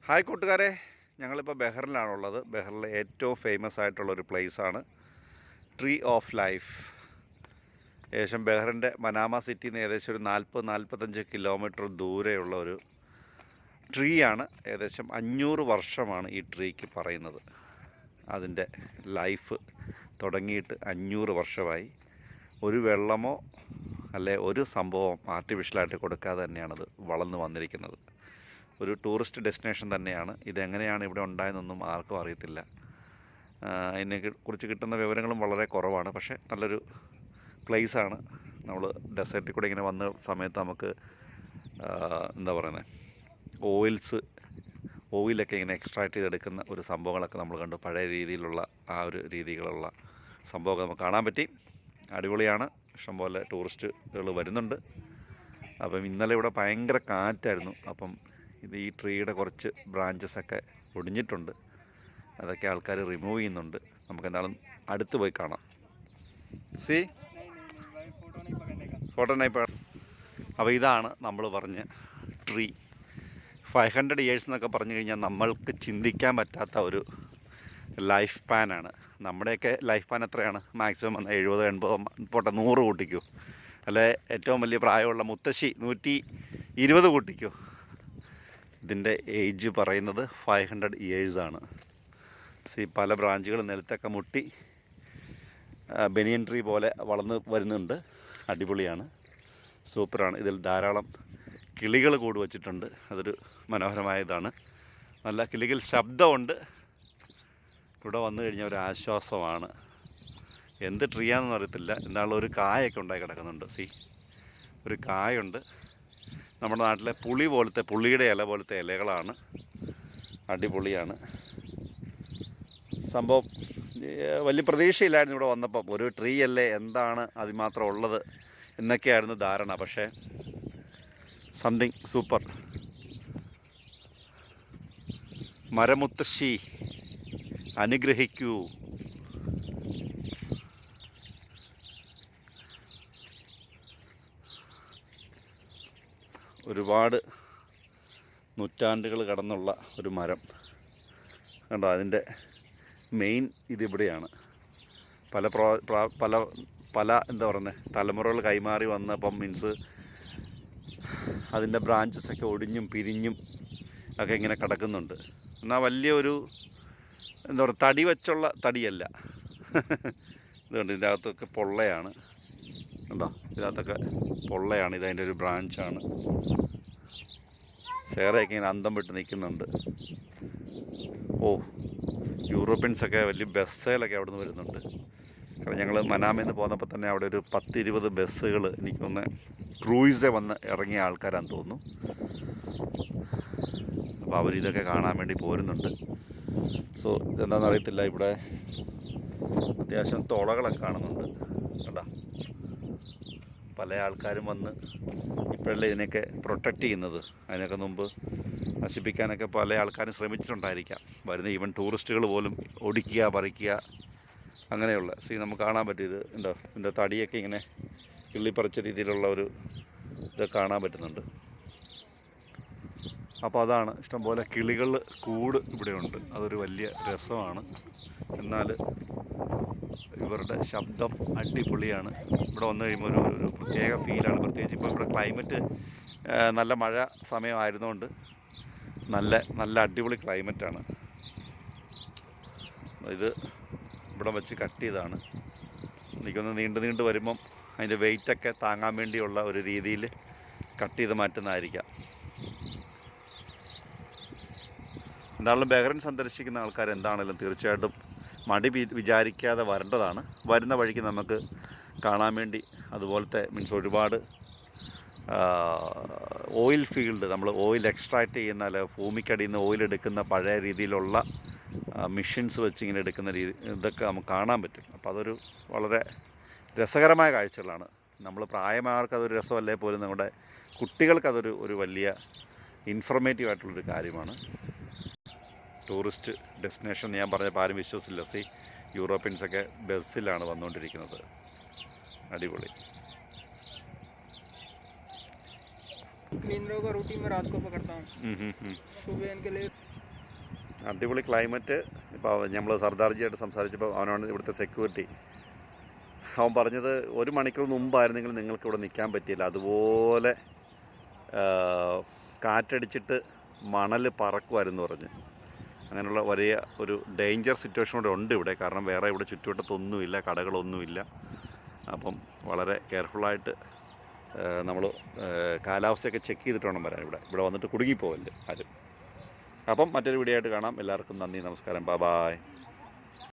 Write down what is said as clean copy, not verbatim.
Hi കൂട്ടുകാരെ, ഞങ്ങളിപ്പോൾ ബെഹ്റിലാണുള്ളത്. ബെഹ്റിലെ ഏറ്റവും ഫേമസ് ആയിട്ടുള്ളൊരു പ്ലേസാണ് ട്രീ ഓഫ് ലൈഫ്. ഏകദേശം ബെഹ്റിൻ്റെ മനാമ സിറ്റിയിൽ നിന്ന് ഏകദേശം ഒരു 40-45 കിലോമീറ്റർ ദൂരെയുള്ള ഒരു ട്രീ ആണ്. ഏകദേശം 500 വർഷമാണ് ഈ ട്രീക്ക് പറയുന്നത്. അതിൻ്റെ ലൈഫ് തുടങ്ങിയിട്ട് 500 വർഷമായി. ഒരു വെള്ളമോ അല്ലെ ഒരു സംഭവം ആർട്ടിഫിഷ്യലായിട്ട് കൊടുക്കാതെ തന്നെയാണത് വളർന്നു വന്നിരിക്കുന്നത്. ഒരു ടൂറിസ്റ്റ് ഡെസ്റ്റിനേഷൻ തന്നെയാണ്. ഇതെങ്ങനെയാണ് ഇവിടെ ഉണ്ടായതെന്നൊന്നും ആർക്കും അറിയത്തില്ല. അതിനെ കുറിച്ച് കിട്ടുന്ന വിവരങ്ങളും വളരെ കുറവാണ്. പക്ഷേ നല്ലൊരു പ്ലേസാണ്. നമ്മൾ ഡെസേർട്ടിൽ കൂടെ ഇങ്ങനെ വന്ന സമയത്ത് നമുക്ക് എന്താ പറയുന്നത്, ഓയിലൊക്കെ ഇങ്ങനെ എക്സ്ട്രാക്ട് ചെയ്തെടുക്കുന്ന ഒരു സംഭവങ്ങളൊക്കെ നമ്മൾ കണ്ടു. പഴയ രീതിയിലുള്ള ആ ഒരു രീതികളുള്ള സംഭവമൊക്കെ നമുക്ക് കാണാൻ പറ്റി. അടിപൊളിയാണ്. ഇഷ്ടംപോലെ ടൂറിസ്റ്റുകൾ വരുന്നുണ്ട്. അപ്പം ഇന്നലെ ഇവിടെ ഭയങ്കര കാറ്റായിരുന്നു. അപ്പം ഈ ട്രീയുടെ കുറച്ച് ബ്രാഞ്ചസൊക്കെ ഒടിഞ്ഞിട്ടുണ്ട്. അതൊക്കെ ആൾക്കാർ റിമൂവ് ചെയ്യുന്നുണ്ട്. നമുക്ക് എന്തായാലും അടുത്ത് പോയി കാണാം. ഫോട്ടോ നൈപ്പ്. അപ്പോൾ ഇതാണ് നമ്മൾ പറഞ്ഞ ട്രീ. 500 years എന്നൊക്കെ പറഞ്ഞു കഴിഞ്ഞാൽ നമ്മൾക്ക് ചിന്തിക്കാൻ പറ്റാത്ത ഒരു ലൈഫ് സ്പാനാണ്. നമ്മുടെയൊക്കെ ലൈഫ് സ്പാൻ എത്രയാണ്? മാക്സിമം വന്ന് 70-80 പോട്ടെ, 100 കൂട്ടിക്കൂ. അല്ലെ ഏറ്റവും വലിയ പ്രായമുള്ള മുത്തശ്ശി 120 കൂട്ടിക്കൂ. ഇതിൻ്റെ ഏജ് പറയുന്നത് 500 years ആണ്. പല ബ്രാഞ്ചുകൾ നിലത്തൊക്കെ മുട്ടി ബനിയൻ ട്രീ പോലെ വളർന്ന് വരുന്നുണ്ട്. അടിപൊളിയാണ്, സൂപ്പറാണ്. ഇതിൽ ധാരാളം കിളികൾ കൂട് വച്ചിട്ടുണ്ട്. അതൊരു മനോഹരമായതാണ്. നല്ല കിളികൾ ശബ്ദമുണ്ട്. ഇവിടെ വന്നു കഴിഞ്ഞാൽ ഒരു ആശ്വാസമാണ്. എന്ത് ട്രീ ആണെന്ന് അറിയത്തില്ല. എന്നാലും ഒരു കായൊക്കെ ഉണ്ടായി കിടക്കുന്നുണ്ട്. ഒരു കായുണ്ട്. നമ്മുടെ നാട്ടിലെ പുളിയുടെ ഇല പോലത്തെ ഇലകളാണ്. അടിപൊളിയാണ് സംഭവം. വലിയ പ്രതീക്ഷയില്ലായിരുന്നു ഇവിടെ വന്നപ്പം. ഒരു ട്രീ അല്ലേ, എന്താണ് അതിമാത്രം ഉള്ളത് എന്നൊക്കെയായിരുന്നു ധാരണ. പക്ഷേ സംതിങ് സൂപ്പർ. മരമുത്തശ്ശി അനുഗ്രഹിക്കൂ. ഒരുപാട് നൂറ്റാണ്ടുകൾ കടന്നുള്ള ഒരു മരം കണ്ടോ. അതിൻ്റെ മെയിൻ ഇതിവിടെയാണ്. പല എന്താ പറയുന്നത്, തലമുറകൾ കൈമാറി വന്നപ്പം മീൻസ് അതിൻ്റെ ബ്രാഞ്ചസൊക്കെ ഒടിഞ്ഞും പിരിഞ്ഞും ഒക്കെ ഇങ്ങനെ കിടക്കുന്നുണ്ട്. എന്നാൽ വലിയൊരു എന്താ പറയുക, തടി വച്ചുള്ള തടിയല്ല. ഇതുകൊണ്ട് ഇതിൻ്റെ അകത്തൊക്കെ പൊള്ളയാണ് കണ്ടോ. ഇതിനകത്തൊക്കെ പൊള്ളയാണ്. ഇതതിൻ്റെ ഒരു ബ്രാഞ്ചാണ്. ചേറയൊക്കെ ഇങ്ങനെ അന്തം വിട്ട് നിൽക്കുന്നുണ്ട്. യൂറോപ്യൻസൊക്കെ വലിയ ബസ്സുകളൊക്കെ അവിടെ നിന്ന് വരുന്നുണ്ട്. കാരണം ഞങ്ങൾ മനാമയിൽ നിന്ന് പോന്നപ്പോൾ തന്നെ അവിടെ ഒരു 10-20 ബസ്സുകൾ, എനിക്കൊന്ന് ക്രൂയിസെ വന്ന് ഇറങ്ങിയ ആൾക്കാരാണെന്ന് തോന്നുന്നു. അപ്പോൾ അവരിതൊക്കെ കാണാൻ വേണ്ടി പോരുന്നുണ്ട്. ഇതെന്താണെന്ന് അറിയത്തില്ല. ഇവിടെ അത്യാവശ്യം തുളകളൊക്കെ കാണുന്നുണ്ട് കണ്ടോ. പല ആൾക്കാരും വന്ന് ഇപ്പോഴല്ലേ ഇതിനെയൊക്കെ പ്രൊട്ടക്റ്റ് ചെയ്യുന്നത്. അതിനൊക്കെ മുമ്പ് നശിപ്പിക്കാനൊക്കെ പല ആൾക്കാരും ശ്രമിച്ചിട്ടുണ്ടായിരിക്കാം. വരുന്ന ഈവൻ ടൂറിസ്റ്റുകൾ പോലും ഒടിക്കുക, പറിക്കുക, അങ്ങനെയുള്ള നമുക്ക് കാണാൻ പറ്റും. ഇത് ഉണ്ടോ, ഇതിൻ്റെ തടിയൊക്കെ ഇങ്ങനെ കിള്ളിപ്പറിച്ച രീതിയിലുള്ള ഒരു ഇത് കാണാൻ പറ്റുന്നുണ്ട്. അപ്പോൾ അതാണ്. ഇഷ്ടംപോലെ കിളികൾ കൂട് ഇവിടെയുണ്ട്. അതൊരു വലിയ രസമാണ്. എന്നാൽ ഇവരുടെ ശബ്ദം അടിപൊളിയാണ്. ഇവിടെ വന്നു കഴിയുമ്പോൾ ഒരു പ്രത്യേക ഫീലാണ്. പ്രത്യേകിച്ച് ഇപ്പോൾ ഇവിടെ ക്ലൈമറ്റ് നല്ല മഴ സമയമായിരുന്നുകൊണ്ട് നല്ല അടിപൊളി ക്ലൈമറ്റാണ്. ഇത് ഇവിടെ വെച്ച് കട്ട് ചെയ്താണ്. എനിക്കൊന്ന് നീണ്ടു വരുമ്പം അതിൻ്റെ വെയിറ്റൊക്കെ താങ്ങാൻ വേണ്ടിയുള്ള ഒരു രീതിയിൽ കട്ട് ചെയ്ത് മാറ്റുന്നതായിരിക്കാം. എന്താണെങ്കിലും ബെഹ്റിൻ സന്ദർശിക്കുന്ന ആൾക്കാർ എന്താണെങ്കിലും തീർച്ചയായിട്ടും മടി വിചാരിക്കാതെ വരേണ്ടതാണ്. വരുന്ന വഴിക്ക് നമുക്ക് കാണാൻ വേണ്ടി അതുപോലത്തെ മീൻസ് ഒരുപാട് ഓയിൽ ഫീൽഡ്, നമ്മൾ ഓയിൽ എക്സ്ട്രാക്ട് ചെയ്യുന്ന, അല്ല ഭൂമിക്കടിയിൽ നിന്ന് ഓയിൽ എടുക്കുന്ന പഴയ രീതിയിലുള്ള മെഷീൻസ് വെച്ച് ഇങ്ങനെ എടുക്കുന്ന രീതി, ഇതൊക്കെ നമുക്ക് കാണാൻ പറ്റും. അപ്പോൾ അതൊരു വളരെ രസകരമായ കാഴ്ചകളാണ്. നമ്മൾ പ്രായമായവർക്ക് അതൊരു രസമല്ലേ പോലും നമ്മുടെ കുട്ടികൾക്കതൊരു വലിയ ഇൻഫർമേറ്റീവ് ആയിട്ടുള്ളൊരു കാര്യമാണ്. ടൂറിസ്റ്റ് ഡെസ്റ്റിനേഷൻ ഞാൻ പറഞ്ഞപ്പോൾ ആരും വിശ്വസിച്ചില്ല. യൂറോപ്യൻസൊക്കെ ബസ്സിലാണ് വന്നുകൊണ്ടിരിക്കുന്നത്. അടിപൊളി. क्लीनरों का रूटीन मैं रात को पकड़ता हूँ। सुबह इनके लिए അടിപൊളി ക്ലൈമറ്റ്. ഇപ്പോൾ നമ്മൾ സർദാർജിയായിട്ട് സംസാരിച്ചപ്പോൾ അവനാണ് ഇവിടുത്തെ സെക്യൂരിറ്റി. അവൻ പറഞ്ഞത് 1 മണിക്കൂർ മുമ്പായിരുന്നെങ്കിൽ നിങ്ങൾക്ക് ഇവിടെ നിൽക്കാൻ പറ്റിയില്ല, അതുപോലെ കാറ്റടിച്ചിട്ട് മണൽ പറക്കുമായിരുന്നു പറഞ്ഞു. അങ്ങനെയുള്ള വലിയ ഒരു ഡേഞ്ചർ സിറ്റുവേഷൻ കൂടെ ഉണ്ട് ഇവിടെ. കാരണം വേറെ ഇവിടെ ചുറ്റുവട്ടത്തൊന്നുമില്ല, കടകളൊന്നുമില്ല. അപ്പം വളരെ കെയർഫുള്ളായിട്ട് നമ്മൾ കാലാവസ്ഥയൊക്കെ ചെക്ക് ചെയ്തിട്ട് വേണം വരാൻ. ഇവിടെ വന്നിട്ട് കുടുങ്ങിപ്പോവല്ലേ ആരും. അപ്പം മറ്റൊരു വീഡിയോ ആയിട്ട് കാണാം. എല്ലാവർക്കും നന്ദി, നമസ്കാരം, ബൈ ബൈ.